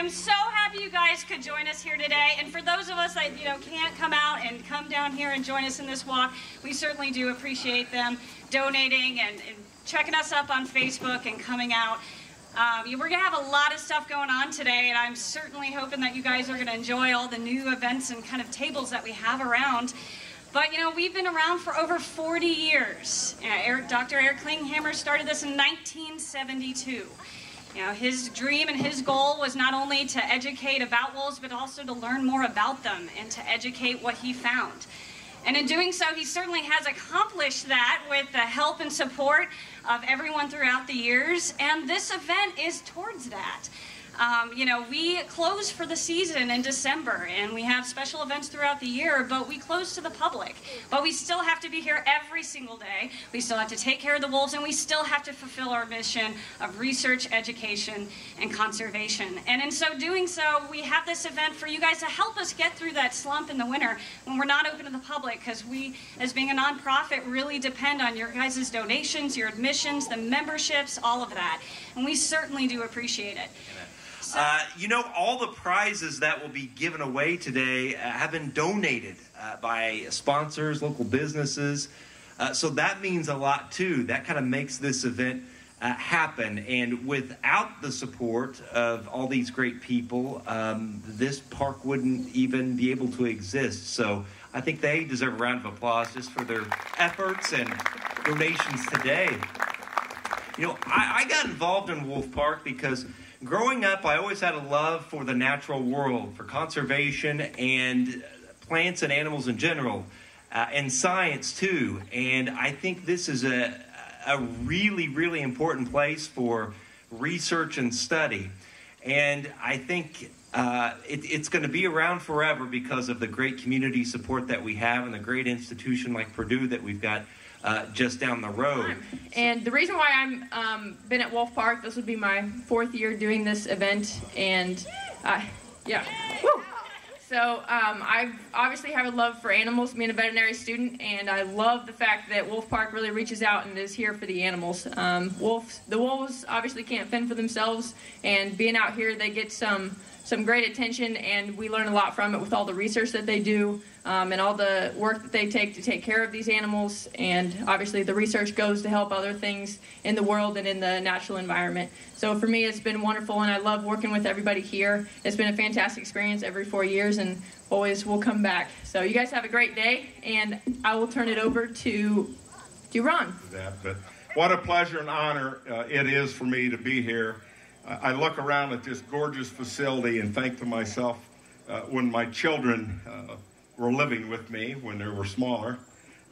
am so happy you guys could join us here today. And for those of us that can't come out and come down here and join us in this walk, we certainly do appreciate them donating and checking us up on Facebook and coming out. We're going to have a lot of stuff going on today, and I'm certainly hoping that you guys are going to enjoy all the new events and kind of tables that we have around. But, we've been around for over 40 years. Dr. Eric Klinghammer started this in 1972. His dream and his goal was not only to educate about wolves, but also to learn more about them and to educate what he found. And in doing so, he certainly has accomplished that with the help and support of everyone throughout the years, and this event is towards that. We close for the season in December, and we have special events throughout the year, but we close to the public. But we still have to be here every single day. We still have to take care of the wolves, and we still have to fulfill our mission of research, education, and conservation. And in so doing so, we have this event for you guys to help us get through that slump in the winter when we're not open to the public, because we, as being a nonprofit, really depend on your guys' donations, your admissions, the memberships, all of that. And we certainly do appreciate it. All the prizes that will be given away today have been donated by sponsors, local businesses. So that means a lot, too. That kind of makes this event happen. And without the support of all these great people, this park wouldn't even be able to exist. So I think they deserve a round of applause just for their efforts and donations today. I got involved in Wolf Park because growing up, I always had a love for the natural world, for conservation and plants and animals in general, and science too. And I think this is a really, really important place for research and study. And I think it's going to be around forever because of the great community support that we have and the great institution like Purdue that we've got just down the road. And the reason why I'm been at Wolf Park, this would be my 4th year doing this event, and yeah. Woo! So I obviously have a love for animals, being a veterinary student, and I love the fact that Wolf Park really reaches out and is here for the animals. The wolves obviously can't fend for themselves, and being out here, they get some great attention, and we learn a lot from it with all the research that they do and all the work that they take to take care of these animals. And obviously the research goes to help other things in the world and in the natural environment. So for me, it's been wonderful, and I love working with everybody here. It's been a fantastic experience every 4 years, and always will come back. So you guys have a great day, and I will turn it over to Ron. But what a pleasure and honor it is for me to be here. I look around at this gorgeous facility and think to myself, when my children were living with me when they were smaller,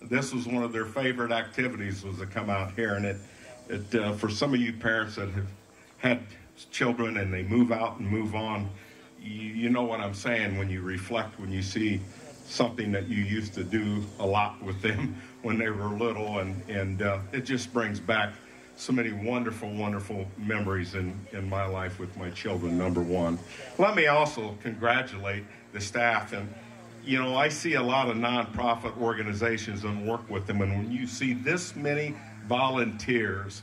this was one of their favorite activities, was to come out here. And it for some of you parents that have had children and they move out and move on, you know what I'm saying when you reflect, when you see something that you used to do a lot with them when they were little, and it just brings back so many wonderful, wonderful memories in my life with my children, number one. Let me also congratulate the staff. And, I see a lot of nonprofit organizations and work with them. And when you see this many volunteers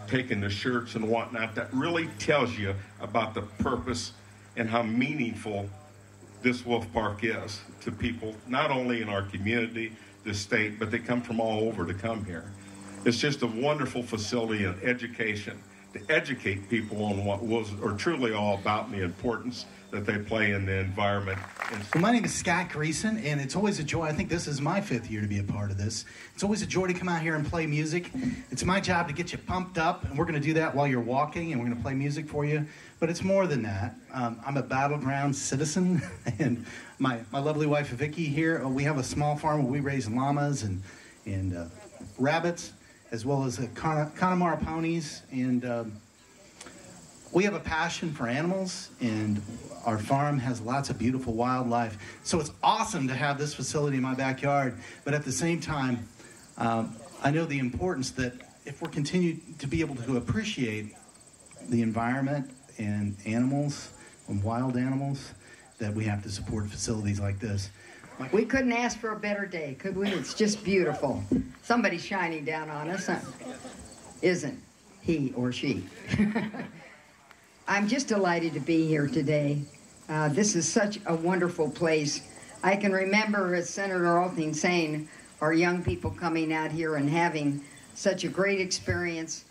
taking the shirts and whatnot, that really tells you about the purpose and how meaningful this Wolf Park is to people, not only in our community, the state, but they come from all over to come here. It's just a wonderful facility and education to educate people on what wolves are truly all about and the importance that they play in the environment. Well, my name is Scott Greeson, and it's always a joy. I think this is my 5th year to be a part of this. It's always a joy to come out here and play music. It's my job to get you pumped up, and we're going to do that while you're walking, and we're going to play music for you. But it's more than that. I'm a battleground citizen, and my lovely wife, Vicky, here, we have a small farm where we raise llamas and rabbits, as well as Connemara ponies, and we have a passion for animals, and our farm has lots of beautiful wildlife. So it's awesome to have this facility in my backyard, but at the same time, I know the importance that if we're continuing to be able to appreciate the environment and animals, and wild animals, that we have to support facilities like this. We couldn't ask for a better day, could we? It's just beautiful. Somebody's shining down on us, isn't he or she? I'm just delighted to be here today. This is such a wonderful place. I can remember, as Senator Althing saying, our young people coming out here and having such a great experience.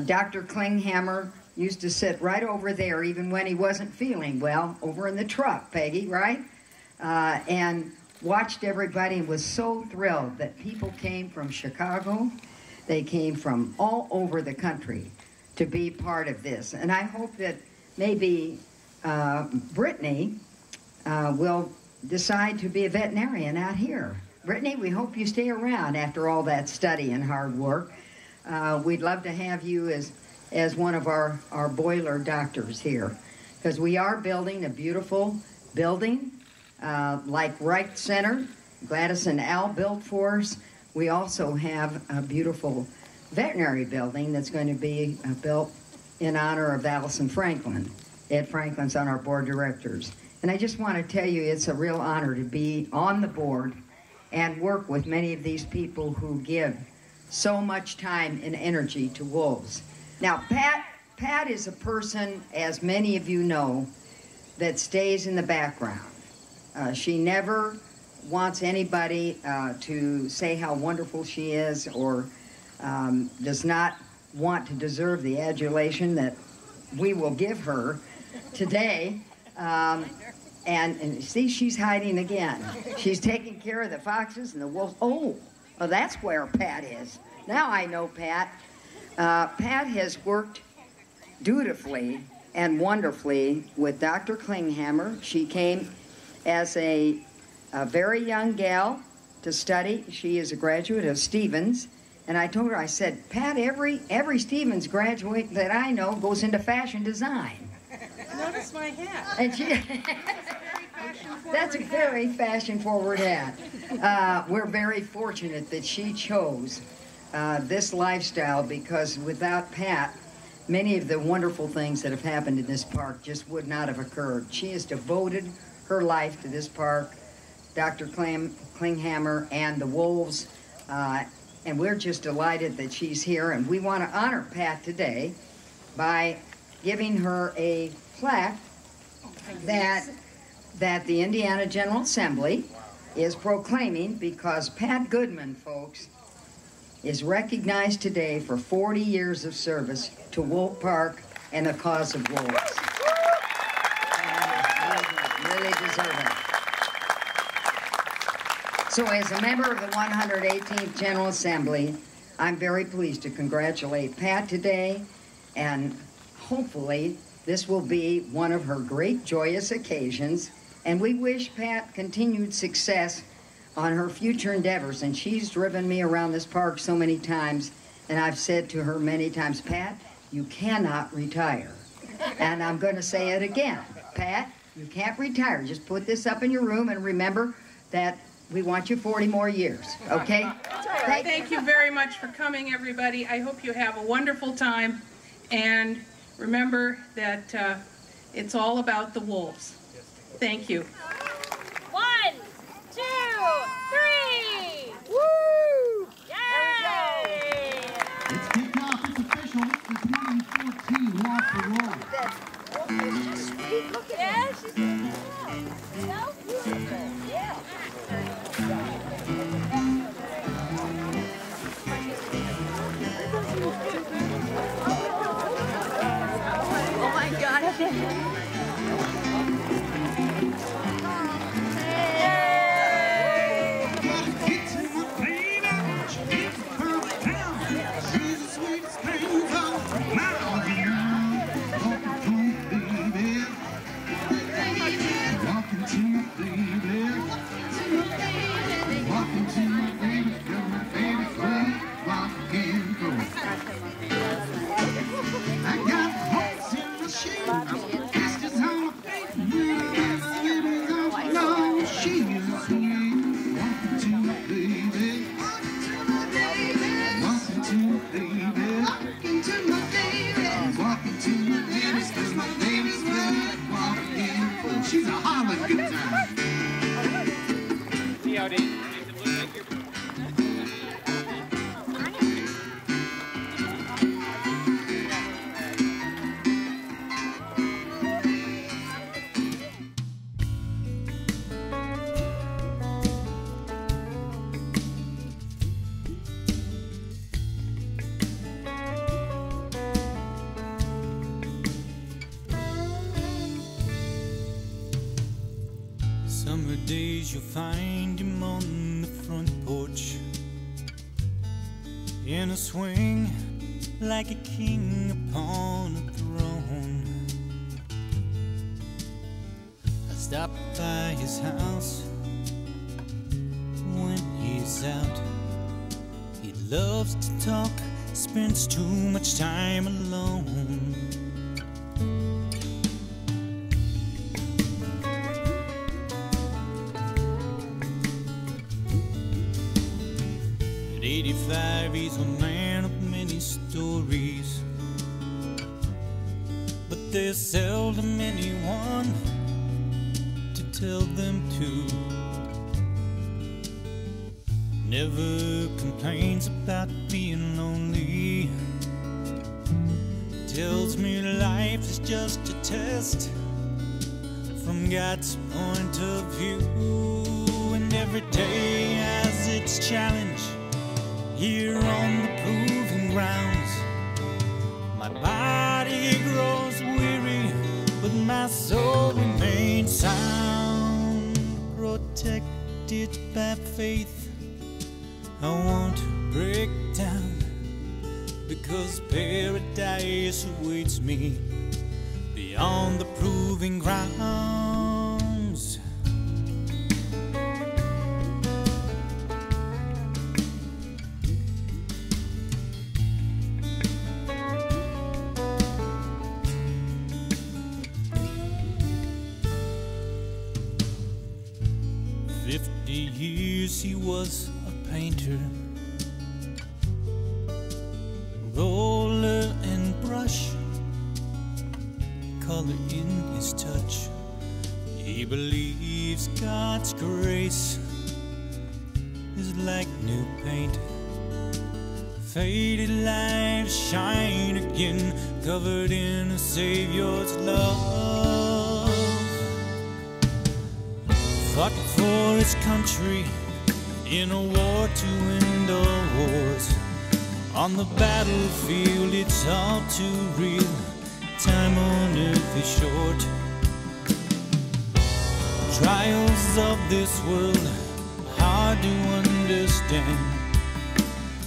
Dr. Klinghammer used to sit right over there, even when he wasn't feeling well, over in the truck, Peggy, right? And watched everybody and was so thrilled that people came from Chicago. They came from all over the country to be part of this. And I hope that maybe Brittany will decide to be a veterinarian out here. Brittany, we hope you stay around after all that study and hard work. We'd love to have you as one of our boiler doctors here, because we are building a beautiful building like Wright Center, Gladys and Al built for us. We also have a beautiful veterinary building that's going to be built in honor of Allison Franklin. Ed Franklin's on our board of directors. And I just want to tell you, it's a real honor to be on the board and work with many of these people who give so much time and energy to wolves. Now, Pat is a person, as many of you know, that stays in the background. She never wants anybody to say how wonderful she is, or does not want to deserve the adulation that we will give her today. And see, she's hiding again. She's taking care of the foxes and the wolves. Oh, that's where Pat is. Now I know Pat. Pat has worked dutifully and wonderfully with Dr. Klinghammer. She came as a very young gal to study. She is a graduate of Stevens. And I told her, I said, Pat, every Stevens graduate that I know goes into fashion design. Notice my hat. And she, that's a very fashion-forward hat. We're very fortunate that she chose this lifestyle, because without Pat, many of the wonderful things that have happened in this park just would not have occurred. She has devoted her life to this park, Dr. Klinghammer and the wolves, and we're just delighted that she's here. And we want to honor Pat today by giving her a plaque that the Indiana General Assembly is proclaiming, because Pat Goodman, folks, is recognized today for 40 years of service to Wolf Park and the cause of wolves. Really deserve it. So as a member of the 118th General Assembly, I'm very pleased to congratulate Pat today, and hopefully this will be one of her great joyous occasions, and we wish Pat continued success on her future endeavors. And she's driven me around this park so many times, and I've said to her many times, Pat, you cannot retire. And I'm going to say it again. Pat, you can't retire. Just put this up in your room and remember that we want you 40 more years, okay? Thank you very much for coming, everybody. I hope you have a wonderful time. And remember that it's all about the wolves. Thank you. 1, 2, 3. Woo! Yay! It's kicked off. It's official. It's the 2014 Walk the Roll. Look at her. She's so beautiful. Yeah. Oh my God. She's a hollering good time. See how they make them look like you're... days you'll find him on the front porch, in a swing like a king upon a throne. I stop by his house when he's out. He loves to talk, spends too much time alone. At 85, he's a man of many stories, but there's seldom anyone to tell them to. Never complains about being lonely. Tells me life is just a test from God's point of view. And every day has its challenge here on the proving grounds. My body grows weary, but my soul remains sound. Protected by faith, I won't break down, because paradise awaits me beyond the proving grounds. Years he was a painter, roller and brush, color in his touch. He believes God's grace is like new paint. Faded lives shine again, covered in a Savior's love. Fought for his country in a war to end all wars. On the battlefield it's all too real, time on earth is short. Trials of this world hard to understand.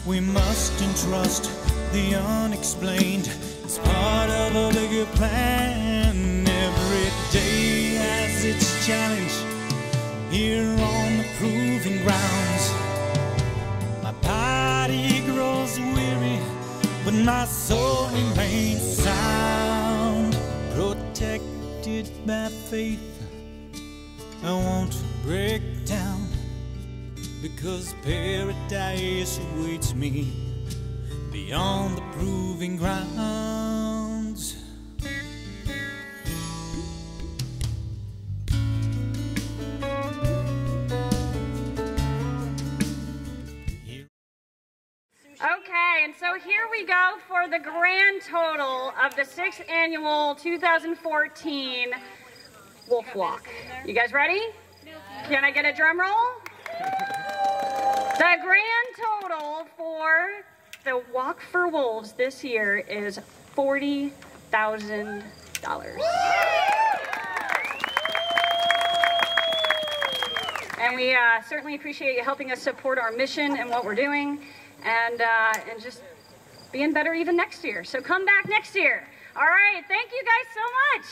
We must entrust the unexplained as part of a bigger plan. Every day has its challenge here on the proving grounds. My body grows weary, but my soul remains sound. Protected by faith, I won't break down, because paradise awaits me beyond the proving grounds. Okay, and so here we go for the grand total of the 6th annual 2014 Wolf Walk. You guys ready? Can I get a drum roll? The grand total for the Walk for Wolves this year is $40,000. And we certainly appreciate you helping us support our mission and what we're doing, and just being better even next year. So come back next year. All right, thank you guys so much.